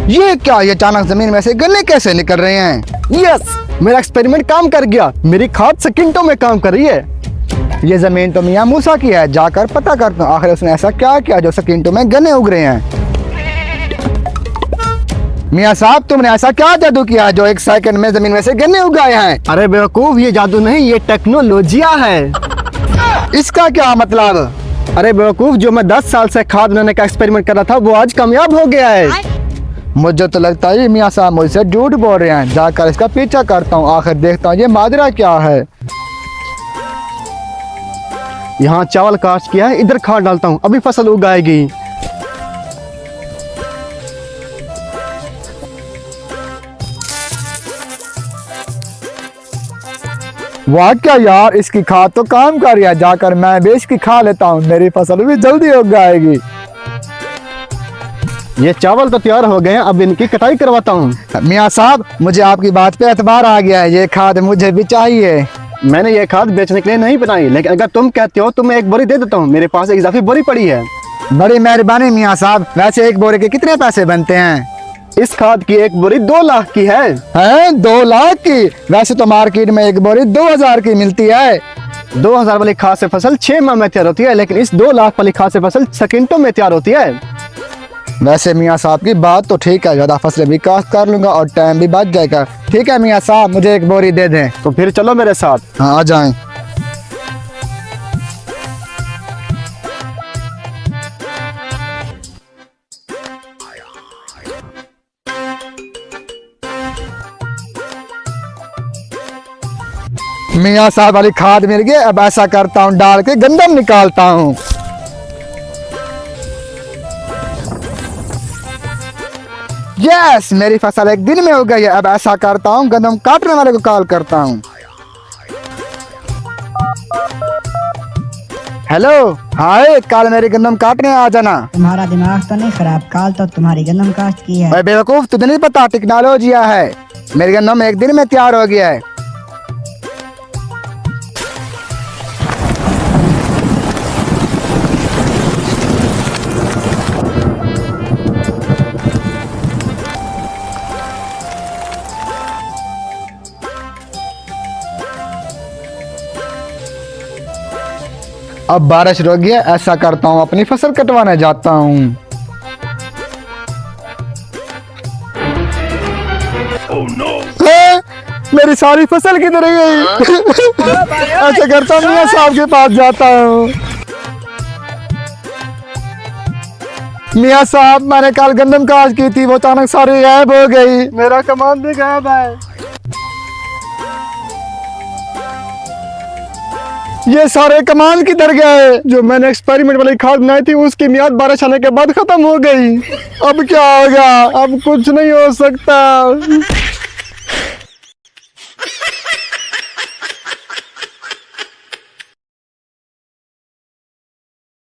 ये क्या, ये अचानक जमीन में से गन्ने कैसे निकल रहे हैं? यस, मेरा एक्सपेरिमेंट काम कर गया। मेरी खाद सेकंडों में काम कर रही है। ये जमीन तो मियां मूसा की है, जाकर पता करता हूँ आखिर उसने ऐसा क्या किया जो सेकंडों में गन्ने उग रहे हैं। मियां साहब, तुमने ऐसा क्या जादू किया जो 1 सेकंड में जमीन में से गन्ने उगाए हैं? अरे बेवकूफ, ये जादू नहीं, ये टेक्नोलॉजिया है। इसका क्या मतलब? अरे बेवकूफ, जो मैं 10 साल से खाद बनाने का एक्सपेरिमेंट कर रहा था वो आज कामयाब हो गया है। मुझे तो लगता है मियां साहब मुझसे झूठ बोल रहे हैं। जाकर इसका पीछा करता हूँ, आखिर देखता हूँ ये माजरा क्या है। यहाँ चावल कास्ट किया है, इधर खाद डालता हूँ, अभी फसल उगाएगी। वाह क्या यार, इसकी खाद तो काम कर रही है। जाकर मैं भी इसकी खा लेता हूँ, मेरी फसल भी जल्दी उग जाएगी। ये चावल तो तैयार हो गए हैं, अब इनकी कटाई करवाता हूँ। मियां साहब, मुझे आपकी बात पे एतबार आ गया है, ये खाद मुझे भी चाहिए। मैंने ये खाद बेचने के लिए नहीं बनाई, लेकिन अगर तुम कहते हो तो मैं एक बोरी दे देता हूँ। मेरे पास एक इजाफी बोरी पड़ी है। बड़ी मेहरबानी मियां साहब। वैसे एक बोरे के कितने पैसे बनते हैं? इस खाद की एक बोरी 2 लाख की है। हैं, 2 लाख की? वैसे तो मार्केट में एक बोरी 2000 की मिलती है। 2000 वाली खाद से फसल 6 माह में तैयार होती है, लेकिन इस 2 लाख वाली खाद से फसल सेकंडों में तैयार होती है। वैसे मियां साहब की बात तो ठीक है, ज्यादा फसलें भी काश्त कर लूंगा और टाइम भी बच जाएगा। ठीक है मियां साहब, मुझे एक बोरी दे दें। तो फिर चलो मेरे साथ। हाँ, आ जाएं। मियां साहब वाली खाद मिल गई। अब ऐसा करता हूँ, डाल के गंदम निकालता हूँ। यस, मेरी फसल एक दिन में हो गई है। अब ऐसा करता हूँ, गंदम काटने वाले को कॉल करता हूँ। हेलो, हाय, कल मेरी गंदम काटने आ जाना। तुम्हारा दिमाग तो नहीं खराब, काल तो तुम्हारी गंदम काश्त की है। अरे बेवकूफ, तुझे नहीं पता टेक्नोलॉजी है। मेरी गंदम एक दिन में तैयार हो गया है। अब बारिश रुक गया, ऐसा करता हूँ अपनी फसल कटवाने जाता हूँ। मेरी सारी फसल किधर गई? ऐसा करता हूँ, मियां साहब के पास जाता हूँ। मियां साहब, मैंने कल गंदम काश्त की थी, वो अचानक सारी गायब हो गई। मेरा कमाल भी गायब है। ये सारे कमाल किधर गए? जो मैंने एक्सपेरिमेंट वाली खाद बनाई थी उसकी मियाद बारिश आने के बाद खत्म हो गई। अब क्या होगा? अब कुछ नहीं हो सकता।